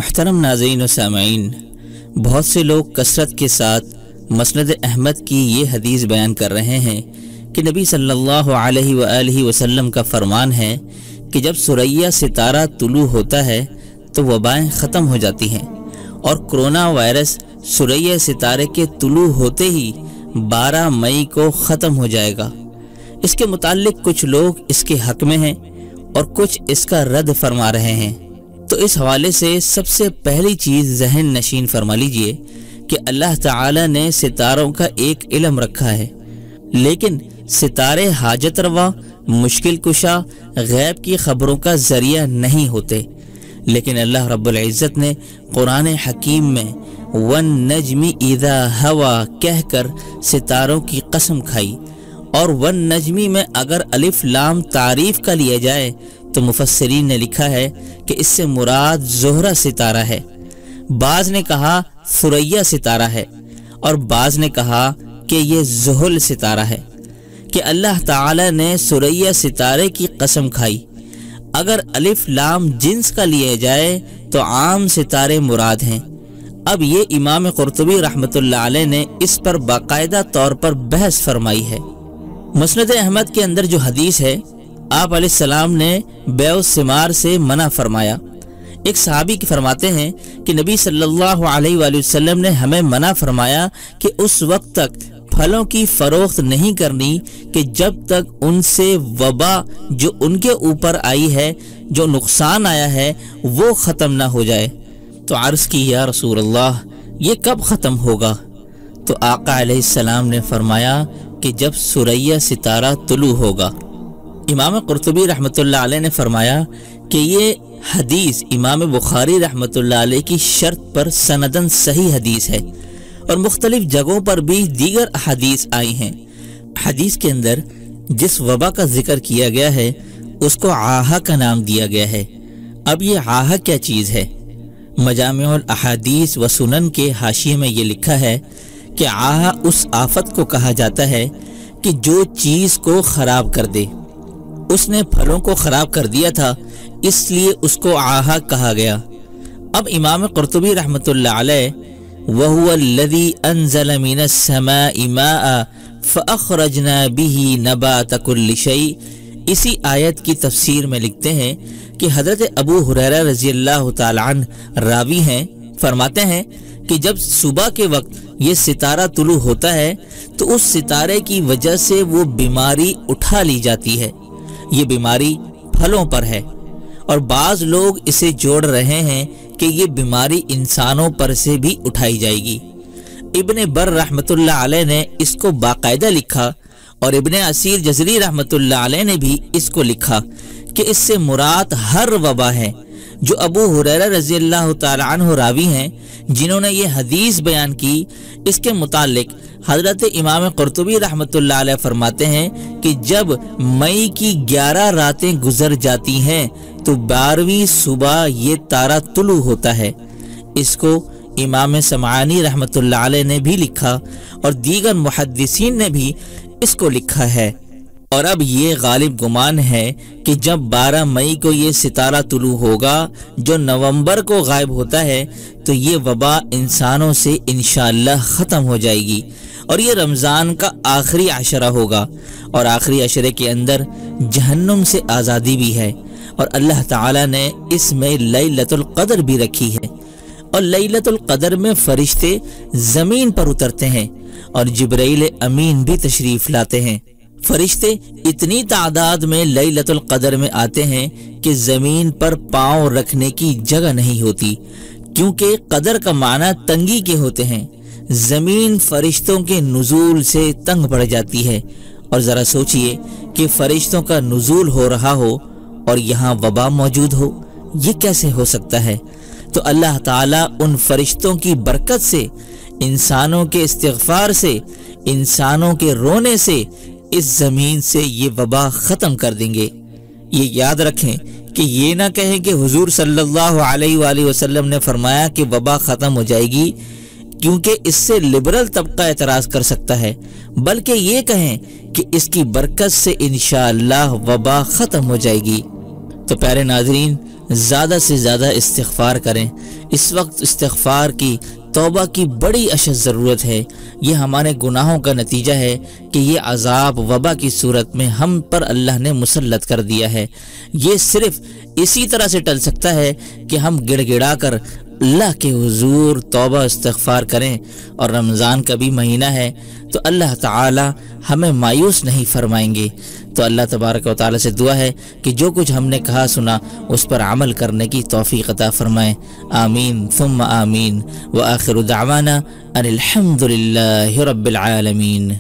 محترم ناظرین و سامعین، بہت سے لوگ کثرت کے ساتھ مسند احمد کی یہ حدیث بیان کر رہے ہیں کہ نبی صلی اللہ علیہ وآلہ وسلم کا فرمان ہے کہ جب ثریا ستارہ طلوع ہوتا ہے تو وبائیں ختم ہو جاتی ہیں، اور کرونا وائرس ثریا ستارے کے طلوع ہوتے ہی 12 مئی کو ختم ہو جائے گا۔ اس کے متعلق کچھ لوگ اس کے حق میں ہیں اور کچھ اس کا رد فرما رہے ہیں۔ تو اس حوالے سے سب سے پہلی چیز ذہن نشین فرما لیجئے کہ اللہ تعالی نے ستاروں کا ایک علم رکھا ہے، لیکن ستارے حاجت روا، مشکل کشا، غیب کی خبروں کا ذریعہ نہیں ہوتے، لیکن اللہ رب العزت نے قرآن حکیم میں وَالنَّجْمِ إِذَا هَوَى کہہ کر ستاروں کی قسم کھائی، اور وَالنَّجْمِ میں اگر الف لام تعریف کا لیا جائے تو مفسرین نے لکھا ہے کہ اس سے مراد زہرہ ستارہ ہے، بعض نے کہا ثریا ستارہ ہے، اور بعض نے کہا کہ یہ زحل ستارہ ہے، کہ اللہ تعالی نے ثریا ستارے کی قسم کھائی۔ اگر الف لام جنس کا لیا جائے تو عام ستارے مراد ہیں۔ اب یہ امام قرطبی رحمۃ اللہ علیہ نے اس پر باقاعدہ طور پر بحث فرمائی ہے۔ مسند احمد کے اندر جو حدیث ہے، آپ علیہ السلام نے بیع الثمار سے منع فرمایا۔ ایک صحابی کی فرماتے ہیں کہ نبی صلی اللہ علیہ وآلہ وسلم نے ہمیں منع فرمایا کہ اس وقت تک پھلوں کی فروخت نہیں کرنی کہ جب تک ان سے وبا جو ان کے اوپر آئی ہے، جو نقصان آیا ہے، وہ ختم نہ ہو جائے۔ تو عرض کی یا رسول اللہ، یہ کب ختم ہوگا؟ تو آقا علیہ السلام نے فرمایا کہ جب ثریا ستارہ طلوع ہوگا۔ امام قرطبی رحمۃ اللہ علیہ نے فرمایا کہ یہ حدیث امام بخاری رحمۃ اللہ علیہ کی شرط پر سندن صحیح حدیث ہے، اور مختلف جگہوں پر بھی دیگر احادیث آئی ہیں۔ حدیث کے اندر جس وبا کا ذکر کیا گیا ہے اس کو عاہہ کا نام دیا گیا ہے۔ اب یہ عاہہ کیا چیز ہے؟ مجامع الاحادیث و سنن کے حاشیے میں یہ لکھا ہے کہ عاہہ اس آفت کو کہا جاتا ہے کہ جو چیز کو خراب کر دے۔ اس نے پھلوں کو خراب کر دیا تھا، اس لیے اس کو عاہہ کہا گیا۔ اب امام قرطبی رحمۃ اللہ علیہ وَهُوَ الَّذِي أَنزَلَ مِنَ السَّمَاءِ مَاءً فَأَخْرَجْنَا بِهِ نَبَاتَ كُلِّ شَيْءٍ اسی آیت کی تفسیر میں لکھتے ہیں کہ حضرت ابو ہریرہ رضی اللہ تعالی عنہ راوی ہیں، فرماتے ہیں کہ جب صبح کے وقت یہ ستارہ طلوع ہوتا ہے تو اس ستارے کی وجہ سے وہ بیماری اٹھا لی جاتی ہے۔ یہ بیماری پھلوں پر ہے، اور بعض لوگ اسے جوڑ رہے ہیں کہ یہ بیماری انسانوں پر سے بھی اٹھائی جائے گی۔ ابن بر رحمۃ اللہ علیہ نے اس کو باقاعدہ لکھا، اور ابن اسیر جزری رحمۃ اللہ علیہ نے بھی اس کو لکھا کہ اس سے مراد ہر وبا ہے۔ جو ابو ہریرہ رضی اللہ تعالی عنہ راوی ہیں جنہوں نے یہ حدیث بیان کی، اس کے متعلق حضرت امام قرطبی رحمۃ اللہ علیہ فرماتے ہیں کہ جب مئی کی 11 راتیں گزر جاتی ہیں تو 12ویں صبح یہ تارہ طلوع ہوتا ہے۔ اس کو امام سمعانی رحمۃ اللہ علیہ نے بھی لکھا، اور دیگر محدثین نے بھی اس کو لکھا ہے۔ اور اب یہ غالب گمان ہے کہ جب 12 مئی کو یہ ستارہ طلوع ہوگا جو نومبر کو غائب ہوتا ہے تو یہ وبا انسانوں سے انشاءاللہ ختم ہو جائے گی، اور یہ رمضان کا آخری عشرہ ہوگا، اور آخری عشرے کے اندر جہنم سے آزادی بھی ہے، اور اللہ تعالی نے اس میں لیلۃ القدر بھی رکھی ہے، اور لیلۃ القدر میں فرشتے زمین پر اترتے ہیں اور جبرائیل امین بھی تشریف لاتے ہیں۔ فرشتے اتنی تعداد میں لیلۃ القدر میں آتے ہیں کہ زمین پر پاؤں رکھنے کی جگہ نہیں ہوتی، کیونکہ قدر کا معنی تنگی کے ہوتے ہیں۔ زمین فرشتوں کے نزول سے تنگ پڑ جاتی ہے، اور ذرا سوچئے کہ فرشتوں کا نزول ہو رہا ہو اور یہاں وبا موجود ہو، یہ کیسے ہو سکتا ہے؟ تو اللہ تعالیٰ ان فرشتوں کی برکت سے، انسانوں کے استغفار سے، انسانوں کے رونے سے اس زمین سے یہ وبا ختم کر دیں گے۔ یہ یاد رکھیں کہ یہ نہ کہیں کہ حضور صلی اللہ علیہ وآلہ وسلم نے فرمایا کہ وبا ختم ہو جائے گی، کیونکہ اس سے لبرل طبقہ اعتراض کر سکتا ہے، بلکہ یہ کہیں کہ اس کی برکت سے انشاءاللہ وبا ختم ہو جائے گی۔ تو پیارے ناظرین، زیادہ سے زیادہ استغفار کریں۔ اس وقت استغفار کی، توبہ کی بڑی اشد ضرورت ہے۔ یہ ہمارے گناہوں کا نتیجہ ہے کہ یہ عذاب وبا کی صورت میں ہم پر اللہ نے مسلط کر دیا ہے۔ یہ صرف اسی طرح سے ٹل سکتا ہے کہ ہم گڑ گڑا کر اللہ کے حضور توبہ استغفار کریں، اور رمضان کا بھی مہینہ ہے تو اللہ تعالی ہمیں مایوس نہیں فرمائیں گے۔ تو اللہ تبارک و تعالی سے دعا ہے کہ جو کچھ ہم نے کہا سنا اس پر عمل کرنے کی توفیق عطا فرمائے۔ آمین ثم آمین، وآخر دعوانا ان الحمد للہ رب العالمین۔